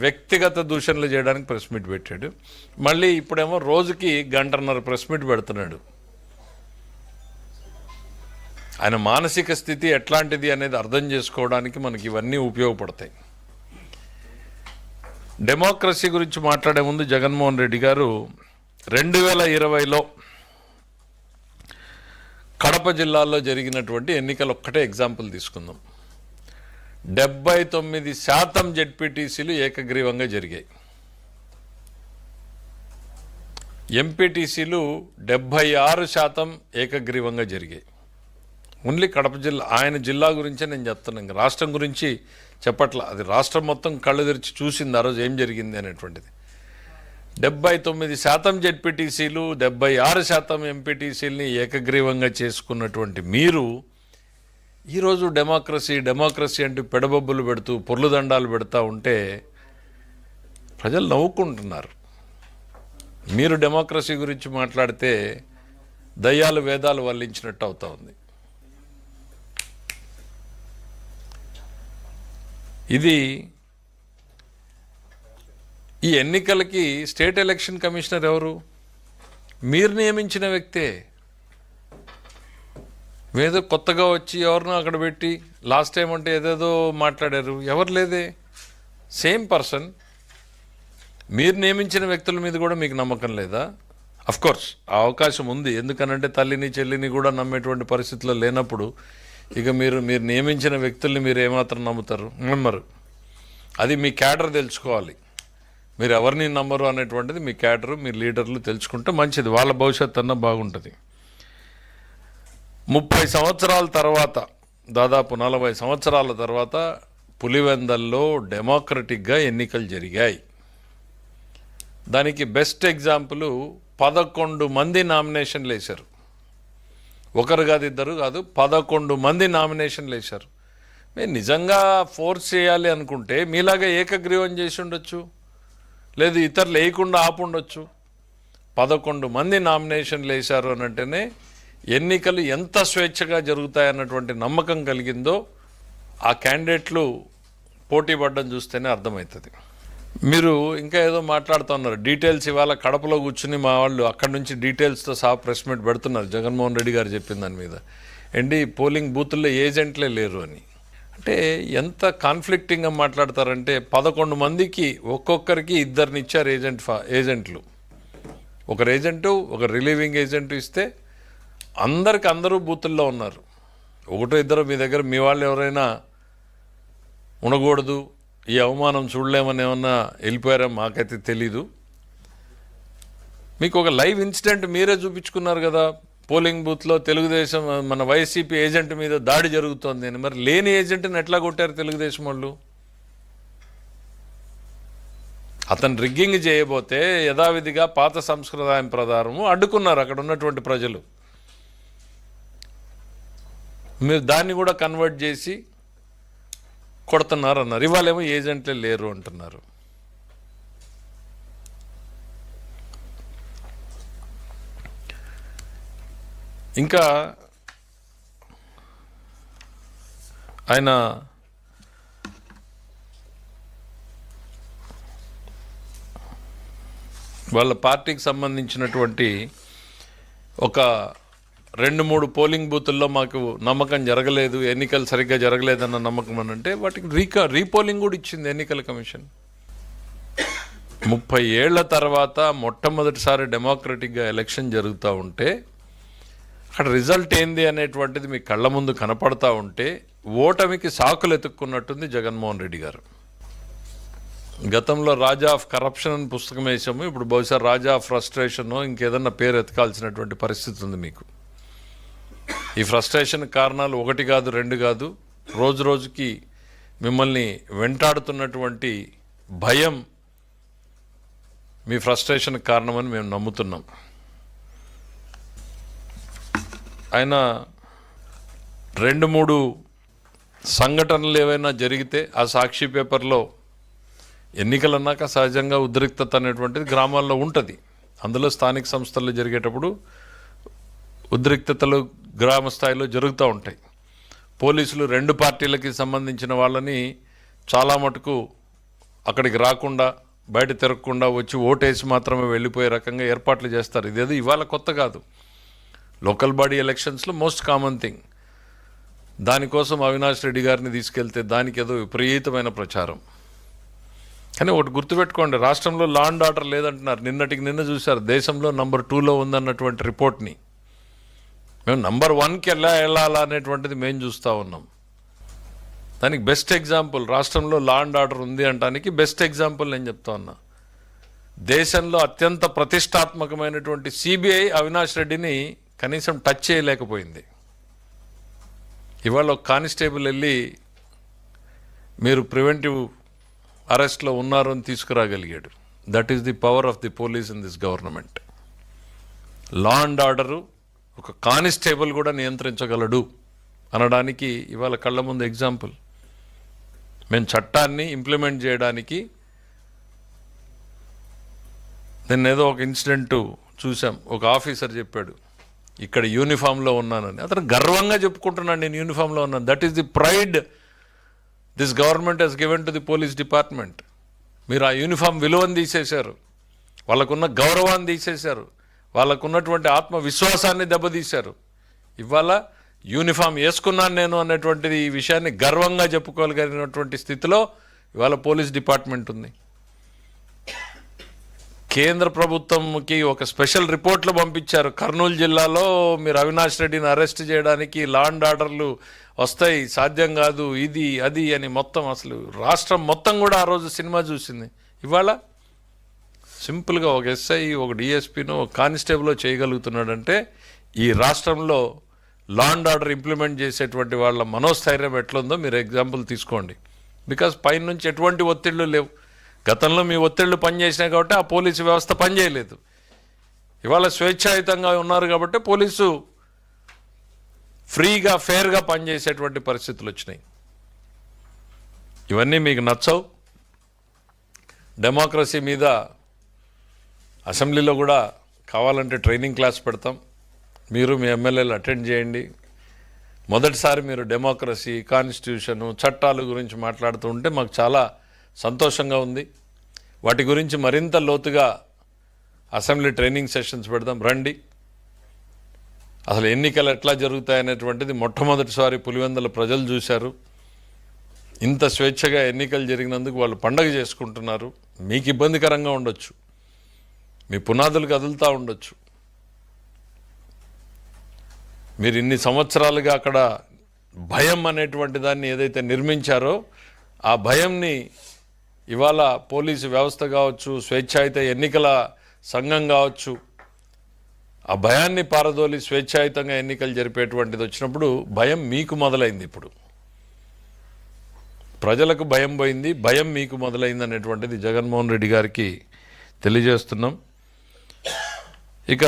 వ్యక్తిగత దూషణలు చేయడానికి ప్రెస్ మీట్ పెట్టాడు. మళ్ళీ ఇప్పుడేమో రోజుకి 1.5 ప్రెస్ మీట్ పెడుతున్నాడు. ఆయన మానసిక స్థితి ఎట్లాంటిది అనేది అర్థం చేసుకోవడానికి మనకి ఇవన్నీ ఉపయోగపడతాయి. డెమోక్రసీ గురించి మాట్లాడే ముందు జగన్మోహన్ రెడ్డి గారు 2020లో కడప జిల్లాలో జరిగినటువంటి ఎన్నికలు ఒక్కటే ఎగ్జాంపుల్ తీసుకుందాం. 79% జెడ్పీటీసీలు ఏకగ్రీవంగా జరిగాయి. ఎంపీటీసీలు 76% ఏకగ్రీవంగా జరిగాయి. ఓన్లీ కడప జిల్లా, ఆయన జిల్లా గురించే నేను చెప్తున్నాను, ఇంకా రాష్ట్రం గురించి చెప్పట్లా. అది రాష్ట్రం మొత్తం కళ్ళు తెరిచి చూసింది ఆ రోజు ఏం జరిగింది అనేటువంటిది. 79% జెడ్పీటీసీలు 76% ఎంపీటీసీలని ఏకగ్రీవంగా చేసుకున్నటువంటి మీరు ఈరోజు డెమోక్రసీ అంటూ పెడబొబ్బులు పెడుతూ పొర్లు దండాలు పెడతా ఉంటే ప్రజలు నవ్వుకుంటున్నారు. మీరు డెమోక్రసీ గురించి మాట్లాడితే దయ్యాలు వేదాలు వల్లించినట్టు అవుతా ఉంది. ఇది ఈ ఎన్నికలకి స్టేట్ ఎలక్షన్ కమిషనర్ ఎవరు? మీరు నియమించిన వ్యక్తే. ఏదో కొత్తగా వచ్చి ఎవరినో అక్కడ పెట్టి లాస్ట్ టైం అంటే ఏదేదో మాట్లాడారు. ఎవరు లేదే, సేమ్ పర్సన్. మీరు నియమించిన వ్యక్తుల మీద కూడా మీకు నమ్మకం లేదా? అఫ్కోర్స్ ఆ అవకాశం ఉంది, ఎందుకనంటే తల్లిని చెల్లిని కూడా నమ్మేటువంటి పరిస్థితుల్లో లేనప్పుడు ఇక మీరు నియమించిన వ్యక్తుల్ని మీరు ఏమాత్రం నమ్మరు. అది మీ క్యాడర్ తెలుసుకోవాలి. మీరు ఎవరిని నమ్మరు అనేటువంటిది మీ క్యాడరు, మీ లీడర్లు తెలుసుకుంటే మంచిది, వాళ్ళ భవిష్యత్తు అన్న బాగుంటుంది. 30 సంవత్సరాల తర్వాత, దాదాపు 40 సంవత్సరాల తర్వాత పులివెందల్లో డెమోక్రటిక్గా ఎన్నికలు జరిగాయి. దానికి బెస్ట్ ఎగ్జాంపుల్ 11 మంది నామినేషన్లు వేశారు. ఒకరు కాదు, ఇద్దరు కాదు, 11 మంది నామినేషన్లు వేశారు. మీరు నిజంగా ఫోర్స్ చేయాలి అనుకుంటే మీలాగా ఏకగ్రీవం చేసి ఉండొచ్చు, లేదు ఇతరులు వేయకుండా ఆపుండొచ్చు. 11 మంది నామినేషన్లు వేశారు అని అంటేనే ఎన్నికలు ఎంత స్వేచ్ఛగా జరుగుతాయన్నటువంటి నమ్మకం కలిగిందో ఆ క్యాండిడేట్లు పోటీ పడ్డం చూస్తేనే అర్థమవుతుంది. మీరు ఇంకా ఏదో మాట్లాడుతున్నారు, డీటెయిల్స్ ఇవాళ కడపలో కూర్చుని మా వాళ్ళు అక్కడి నుంచి డీటెయిల్స్తో సహా ప్రెస్ మీట్ పెడుతున్నారు జగన్మోహన్ రెడ్డి గారు చెప్పిన దాని మీద. ఏంటి పోలింగ్ బూతుల్లో ఏజెంట్లే లేరు అని. అంటే ఎంత కాన్ఫ్లిక్టింగ్గా మాట్లాడతారంటే 11 మందికి ఒక్కొక్కరికి ఇద్దరినిచ్చారు ఏజెంట్లు. ఒకరు ఏజెంటు, ఒక రిలీవింగ్ ఏజెంట్ ఇస్తే అందరూ బూతుల్లో ఉన్నారు. ఒకటో ఇద్దరు మీ దగ్గర మీ వాళ్ళు ఎవరైనా ఉండకూడదు, ఈ అవమానం చూడలేమని ఏమన్నా వెళ్ళిపోయారా మాకైతే తెలీదు. మీకు ఒక లైవ్ ఇన్సిడెంట్ మీరే చూపించుకున్నారు కదా, పోలింగ్ బూత్లో తెలుగుదేశం మన వైసీపీ ఏజెంట్ మీద దాడి జరుగుతోంది అని. మరి లేని ఏజెంట్ని ఎట్లా కొట్టారు తెలుగుదేశం వాళ్ళు? అతను రిగ్గింగ్ చేయబోతే యథావిధిగా పాత సంస్కృతాయం ప్రకారము అడ్డుకున్నారు అక్కడ ఉన్నటువంటి ప్రజలు. మీరు దాన్ని కూడా కన్వర్ట్ చేసి కొడుతున్నారు అన్నారు. ఇవాళేమో ఏజెంట్లే లేరు అంటున్నారు. ఇంకా ఆయన వాళ్ళ పార్టీకి సంబంధించినటువంటి ఒక 2-3 పోలింగ్ బూతుల్లో మాకు నమ్మకం జరగలేదు, ఎన్నికలు సరిగ్గా జరగలేదన్న నమ్మకం అని అంటే వాటికి రీపోలింగ్ కూడా ఇచ్చింది ఎన్నికల కమిషన్. 30 ఏళ్ల తర్వాత మొట్టమొదటిసారి డెమోక్రటిక్గా ఎలక్షన్ జరుగుతూ ఉంటే అక్కడ రిజల్ట్ ఏంది అనేటువంటిది మీ కళ్ళ ముందు కనపడతా ఉంటే ఓటమికి సాకులు ఎత్తుక్కున్నట్టుంది జగన్మోహన్ రెడ్డి గారు. గతంలో రాజా ఆఫ్ కరప్షన్ అని పుస్తకం వేసాము, ఇప్పుడు బహుశా రాజా ఆఫ్ ఫ్రస్ట్రేషన్ ఇంకేదన్నా పేరు ఎత్తుకాల్సినటువంటి పరిస్థితి ఉంది మీకు. ఈ ఫ్రస్ట్రేషన్ కారణాలు 1 కాదు 2 కాదు, రోజు రోజుకి మిమ్మల్ని వెంటాడుతున్నటువంటి భయం మీ ఫ్రస్ట్రేషన్ కారణమని మేము నమ్ముతున్నాం. ఆయన 2-3 సంఘటనలు ఏవైనా జరిగితే ఆ సాక్షి పేపర్లో, ఎన్నికలు అన్నాక సహజంగా ఉద్రిక్తత అనేటువంటిది గ్రామాల్లో ఉంటుంది. అందులో స్థానిక సంస్థల్లో జరిగేటప్పుడు ఉద్రిక్తతలు గ్రామ స్థాయిలో జరుగుతూ ఉంటాయి. పోలీసులు 2 పార్టీలకి సంబంధించిన వాళ్ళని చాలా మటుకు అక్కడికి రాకుండా బయట తిరగకుండా వచ్చి ఓటేసి మాత్రమే వెళ్ళిపోయే రకంగా ఏర్పాట్లు చేస్తారు. ఇదేదో ఇవాళ కొత్త కాదు. లోకల్ బాడీ ఎలక్షన్స్లో మోస్ట్ కామన్ థింగ్. దానికోసం అవినాష్ రెడ్డి గారిని తీసుకెళ్తే దానికి ఏదో విపరీతమైన ప్రచారం. కానీ ఒకటి గుర్తుపెట్టుకోండి, రాష్ట్రంలో లా అండ్ ఆర్డర్ లేదంటున్నారు. నిన్న చూశారు దేశంలో నంబర్ 2లో ఉందన్నటువంటి రిపోర్ట్ని. మేము నంబర్ 1కి వెళ్ళాలా అనేటువంటిది మేము చూస్తూ ఉన్నాం. దానికి బెస్ట్ ఎగ్జాంపుల్ రాష్ట్రంలో లా అండ్ ఆర్డర్ ఉంది అనడానికి బెస్ట్ ఎగ్జాంపుల్ నేను చెప్తా ఉన్నా. దేశంలో అత్యంత ప్రతిష్టాత్మకమైనటువంటి సిబిఐ అవినాష్ రెడ్డిని కనీసం టచ్ చేయలేకపోయింది. ఇవాళ ఒక కానిస్టేబుల్ వెళ్ళి మీరు ప్రివెంటివ్ అరెస్ట్లో ఉన్నారు అని తీసుకురాగలిగాడు. That is the power of the police in this government. Law and order ఒక కానిస్టేబుల్ కూడా నియంత్రించగలడు అనడానికి ఇవాళ కళ్ళ ముందు ఎగ్జాంపుల్. మేము చట్టాన్ని ఇంప్లిమెంట్ చేయడానికి ఏదో ఒక ఇన్సిడెంట్ చూసాం. ఒక ఆఫీసర్ చెప్పాడు ఇక్కడ యూనిఫామ్లో ఉన్నానని. అతను గర్వంగా చెప్పుకుంటున్నాడు నేను యూనిఫామ్లో ఉన్నాను. That is the pride this government has given to the police department. మీరు ఆ యూనిఫామ్ విలువను తీసేశారు, వాళ్ళకున్న గౌరవాన్ని తీసేశారు, వాళ్ళకున్నటువంటి ఆత్మవిశ్వాసాన్ని దెబ్బతీశారు. ఇవాళ యూనిఫామ్ వేసుకున్నాను నేను అనేటువంటిది ఈ విషయాన్ని గర్వంగా చెప్పుకోగలిగినటువంటి స్థితిలో ఇవాళ పోలీస్ డిపార్ట్మెంట్ ఉంది. కేంద్ర ప్రభుత్వంకి ఒక స్పెషల్ రిపోర్ట్లు పంపించారు. కర్నూలు జిల్లాలో మీరు అవినాష్ రెడ్డిని అరెస్ట్ చేయడానికి లా అండ్ ఆర్డర్లు వస్తాయి, సాధ్యం కాదు, ఇది అది అని మొత్తం అసలు రాష్ట్రం మొత్తం కూడా ఆ రోజు సినిమా చూసింది. ఇవాళ సింపుల్గా ఒక ఎస్ఐ, ఒక డిఎస్పీనో, ఒక కానిస్టేబుల్ చేయగలుగుతున్నాడంటే ఈ రాష్ట్రంలో లా అండ్ ఆర్డర్ ఇంప్లిమెంట్ చేసేటువంటి వాళ్ళ మనోస్థైర్యం ఎట్లుందో మీరు ఎగ్జాంపుల్ తీసుకోండి. బికాజ్ పైన నుంచి ఎటువంటి ఒత్తిళ్లు లేవు. గతంలో మీ ఒత్తిళ్లు పనిచేసినాయి కాబట్టి ఆ పోలీసు వ్యవస్థ పనిచేయలేదు. ఇవాళ స్వేచ్ఛాయుతంగా ఉన్నారు కాబట్టి పోలీసు ఫ్రీగా ఫేర్గా పనిచేసేటువంటి పరిస్థితులు వచ్చినాయి. ఇవన్నీ మీకు నచ్చవు. డెమోక్రసీ మీద అసెంబ్లీలో కూడా కావాలంటే ట్రైనింగ్ క్లాస్ పెడతాం. మీరు మీ ఎమ్మెల్యేలు అటెండ్ చేయండి. మొదటిసారి మీరు డెమోక్రసీ, కాన్స్టిట్యూషను, చట్టాల గురించి మాట్లాడుతూ ఉంటే మాకు చాలా సంతోషంగా ఉంది. వాటి గురించి మరింత లోతుగా అసెంబ్లీ ట్రైనింగ్ సెషన్స్ పెడదాం, రండి. అసలు ఎన్నికలు ఎట్లా జరుగుతాయనేటువంటిది మొట్టమొదటిసారి పులివెందుల ప్రజలు చూశారు. ఇంత స్వేచ్ఛగా ఎన్నికలు జరిగినందుకు వాళ్ళు పండగ చేసుకుంటున్నారు. మీకు ఇబ్బందికరంగా ఉండొచ్చు, మీ పునాదులు కదులుతూ ఉండొచ్చు. మీరు ఇన్ని సంవత్సరాలుగా అక్కడ భయం అనేటువంటి దాన్ని ఏదైతే నిర్మించారో ఆ భయంని ఇవాళ పోలీసు వ్యవస్థ కావచ్చు, స్వేచ్ఛాయుత ఎన్నికల సంఘం కావచ్చు, ఆ భయాన్ని పారదోలి స్వేచ్ఛాయుతంగా ఎన్నికలు జరిపేటువంటిది వచ్చినప్పుడు భయం మీకు మొదలైంది. ఇప్పుడు ప్రజలకు భయం పోయింది, భయం మీకు మొదలైంది అనేటువంటిది జగన్మోహన్ రెడ్డి గారికి తెలియజేస్తున్నాం. ఇక